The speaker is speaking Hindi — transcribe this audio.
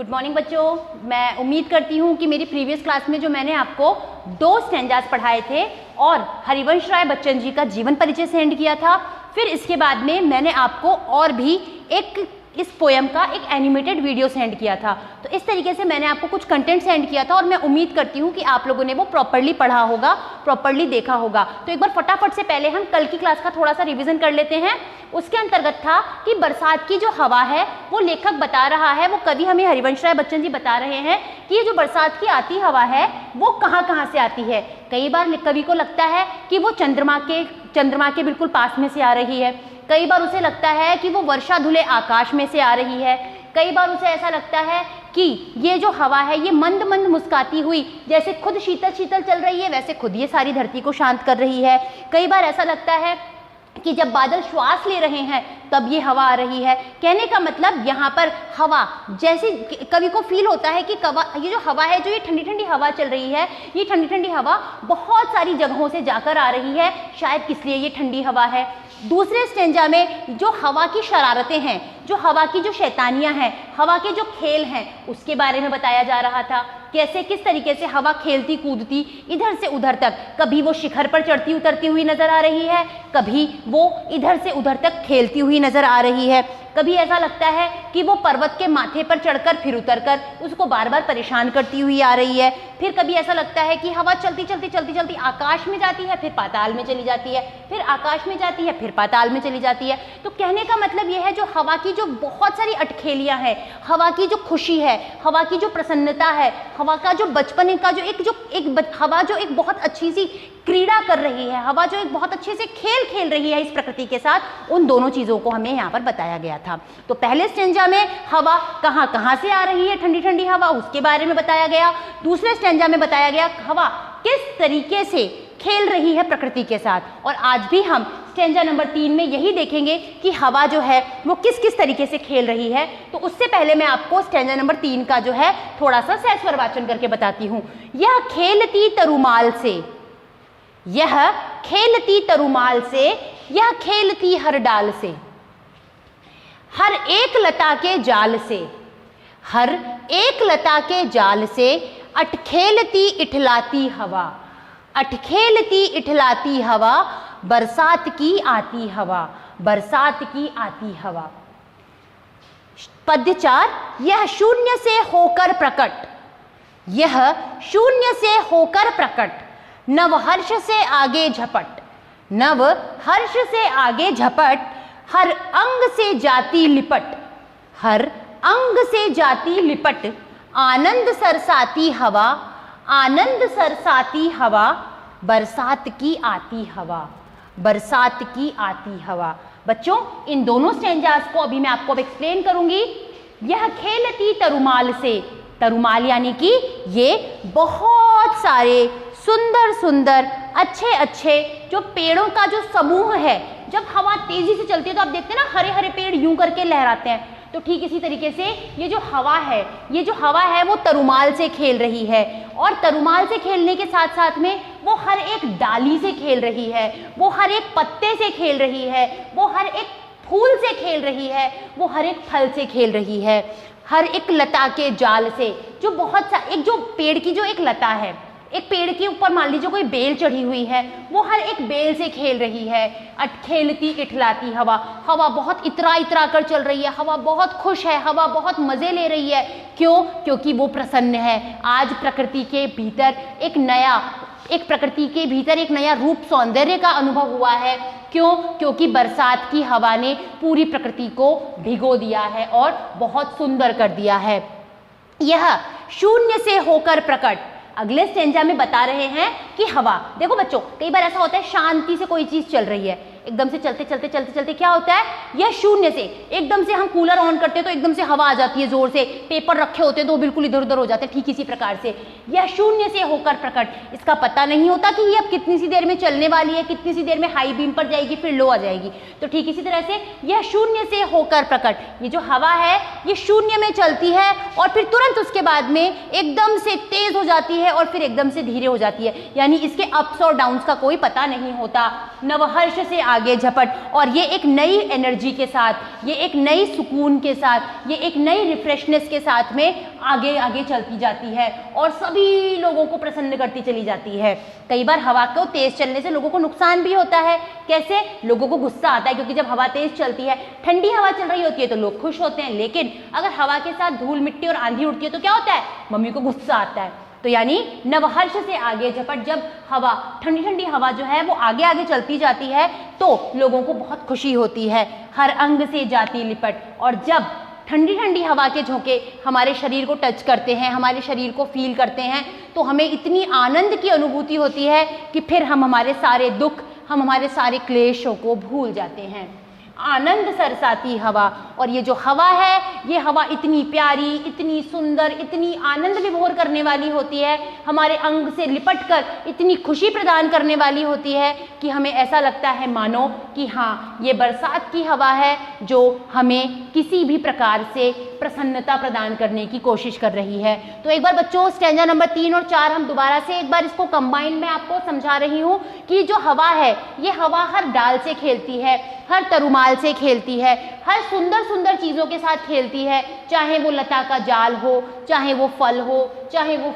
गुड मॉर्निंग बच्चों, मैं उम्मीद करती हूँ कि मेरी प्रीवियस क्लास में जो मैंने आपको 2 स्टैंजास पढ़ाए थे और हरिवंश राय बच्चन जी का जीवन परिचय सेंड किया था, फिर इसके बाद में मैंने आपको और भी एक इस पोएम का एक एनिमेटेड वीडियो सेंड किया था। तो इस तरीके से मैंने आपको कुछ कंटेंट सेंड किया था और मैं उम्मीद करती हूँ कि आप लोगों ने वो प्रॉपर्ली पढ़ा होगा, प्रॉपर्ली देखा होगा। तो एक बार फटाफट से पहले हम कल की क्लास का थोड़ा सा रिवीजन कर लेते हैं। उसके अंतर्गत था कि बरसात की जो हवा है वो लेखक बता रहा है, वो कवि हमें हरिवंश राय बच्चन जी बता रहे हैं कि ये जो बरसात की आती हवा है वो कहाँ से आती है। कई बार कवि को लगता है कि वो चंद्रमा के बिल्कुल पास में से आ रही है, कई बार उसे लगता है कि वो वर्षा धुले आकाश में से आ रही है, कई बार उसे ऐसा लगता है कि ये जो हवा है ये मंद मंद मुस्काती हुई जैसे खुद शीतल शीतल चल रही है वैसे खुद ये सारी धरती को शांत कर रही है। कई बार ऐसा लगता है कि जब बादल श्वास ले रहे हैं तब ये हवा आ रही है। कहने का मतलब यहाँ पर हवा जैसे कवि को फील होता है कि ये जो हवा है, जो ये ठंडी ठंडी हवा चल रही है, ये ठंडी ठंडी हवा बहुत सारी जगहों से जाकर आ रही है, शायद इसलिए ये ठंडी हवा है। दूसरे स्टेंजा में जो हवा की शरारतें हैं, जो हवा की जो शैतानियां हैं, हवा के जो खेल हैं, उसके बारे में बताया जा रहा था। कैसे किस तरीके से हवा खेलती कूदती इधर से उधर तक, कभी वो शिखर पर चढ़ती उतरती हुई नजर आ रही है, कभी वो इधर से उधर तक खेलती हुई नजर आ रही है। कभी ऐसा लगता है कि वो पर्वत के माथे पर चढ़कर फिर उतरकर उसको बार बार परेशान करती हुई आ रही है। फिर कभी ऐसा लगता है कि हवा चलती चलती आकाश में जाती है, फिर पाताल में चली जाती है, फिर आकाश में जाती है, फिर पाताल में चली जाती है। तो कहने का मतलब यह है, जो हवा की जो बहुत सारी अटखेलियां हैं, हवा की जो खुशी है, हवा की जो प्रसन्नता है, हवा का जो बचपन का हवा जो एक बहुत अच्छी सी क्रीड़ा कर रही है, हवा जो एक बहुत अच्छे से खेल रही है इस प्रकृति के साथ, उन दोनों चीजों को हमें यहाँ पर बताया गया था। तो पहले स्टेंजा में हवा कहाँ से आ रही है, ठंडी ठंडी हवा, उसके बारे में बताया गया। दूसरे स्टेंजा में बताया गया हवा किस तरीके से खेल रही है प्रकृति के साथ। और आज भी हम स्टेंजा नंबर 3 में यही देखेंगे कि हवा जो है वो किस किस तरीके से खेल रही है। तो उससे पहले मैं आपको स्टेंजा नंबर 3 का जो है थोड़ा सा सहस्वर वाचन करके बताती हूँ। यह खेलती तरुमाल से, यह खेलती तरुमाल से, यह खेलती हर डाल से, हर एक लता के जाल से, हर एक लता के जाल से, अटखेलती इठलाती हवा, अटखेलती इठलाती हवा, बरसात की आती हवा, बरसात की आती हवा। पद्य 4, यह शून्य से होकर प्रकट, यह शून्य से होकर प्रकट, नव हर्ष से आगे झपट, नव हर्ष से आगे झपट, हर अंग से जाती लिपट, हर अंग से जाती लिपट, आनंद सरसाती हवा, आनंद सरसाती हवा, बरसात की आती हवा, बरसात की आती हवा। बच्चों, इन दोनों स्टेंजास को अभी मैं आपको एक्सप्लेन करूंगी। यह खेलती तरुमाल से, तरुमाल यानी कि ये बहुत सारे सुंदर सुंदर अच्छे अच्छे जो पेड़ों का जो समूह है, जब हवा तेजी से चलती है तो आप देखते हैं ना हरे हरे पेड़ यूं करके लहराते हैं, तो ठीक इसी तरीके से ये जो हवा है, ये जो हवा है वो तरुमाल से खेल रही है। और तरुमाल से खेलने के साथ साथ में वो हर एक डाली से खेल रही है, वो हर एक पत्ते से खेल रही है, वो हर एक फूल से खेल रही है, वो हर एक फल से खेल रही है, हर एक लता के जाल से। जो बहुत सा एक जो पेड़ की जो एक लता है, एक पेड़ के ऊपर मान लीजिए कोई बेल चढ़ी हुई है, वो हर एक बेल से खेल रही है। अटखेलती इठलाती हवा, हवा बहुत इतरा कर चल रही है, हवा बहुत खुश है, हवा बहुत मजे ले रही है। क्यों? क्योंकि वो प्रसन्न है। आज प्रकृति के भीतर एक नया रूप सौंदर्य का अनुभव हुआ है। क्यों? क्योंकि बरसात की हवा ने पूरी प्रकृति को भिगो दिया है और बहुत सुंदर कर दिया है। यह शून्य से होकर प्रकट, अगले स्टेंजा में बता रहे हैं कि हवा, देखो बच्चों, कई बार ऐसा होता है शांति से कोई चीज चल रही है, एकदम से चलते क्या होता है, यह शून्य से एकदम से हम कूलर ऑन करते हैं तो एकदम से हवा आ जाती है जोर से, पेपर रखे होते हैं तो बिल्कुल इधर उधर हो जाते हैं। ठीक इसी प्रकार से यह शून्य से होकर प्रकट, इसका पता नहीं होता कि ये अब कितनी सी देर में चलने वाली है, कितनी सी देर में हाई बीम पर जाएगी फिर लो आ जाएगी। तो ठीक इसी तरह से यह शून्य से होकर प्रकट, ये जो हवा है ये शून्य में चलती है और फिर तुरंत उसके बाद में एकदम से तेज हो जाती है और फिर एकदम से धीरे हो जाती है, यानी इसके अप्स और डाउन्स का कोई पता नहीं होता। नवहर्ष से आगे झपट, और ये एक नई एनर्जी के साथ, ये एक नई सुकून के साथ, ये एक नई रिफ्रेशनेस के साथ में आगे आगे चलती जाती है और सभी लोगों को प्रसन्न करती चली जाती है। कई बार हवा को तेज चलने से लोगों को नुकसान भी होता है। कैसे? लोगों को गुस्सा आता है, क्योंकि जब हवा तेज चलती है, ठंडी हवा चल रही होती है तो लोग खुश होते हैं, लेकिन अगर हवा के साथ धूल मिट्टी और आंधी उड़ती है तो क्या होता है? मम्मी को गुस्सा आता है। तो यानी नवहर्ष से आगे झपट, जब हवा, ठंडी ठंडी हवा जो है वो आगे आगे चलती जाती है तो लोगों को बहुत खुशी होती है। हर अंग से जाती लिपट, और जब ठंडी ठंडी हवा के झोंके हमारे शरीर को टच करते हैं, हमारे शरीर को फील करते हैं, तो हमें इतनी आनंद की अनुभूति होती है कि फिर हम हमारे सारे दुख, हम हमारे सारे क्लेशों को भूल जाते हैं। आनंद सरसाती हवा, और ये जो हवा है, ये हवा इतनी प्यारी, इतनी सुंदर, इतनी आनंद विभोर करने वाली होती है, हमारे अंग से लिपट कर इतनी खुशी प्रदान करने वाली होती है कि हमें ऐसा लगता है मानो कि हाँ, ये बरसात की हवा है जो हमें किसी भी प्रकार से प्रसन्नता प्रदान करने की कोशिश कर रही है। तो एक बार बच्चों, स्टैंजा नंबर 3 और 4 हम दोबारा से एक बार इसको कंबाइन में आपको समझा रही हूँ कि जो हवा है, ये हवा हर डाल से खेलती है, हर तरुमाल से खेलती है, हर सुंदर सुंदर चीज़ों के साथ खेलती है, चाहे वो लता का जाल हो, चाहे वो फल हो, चाहे वो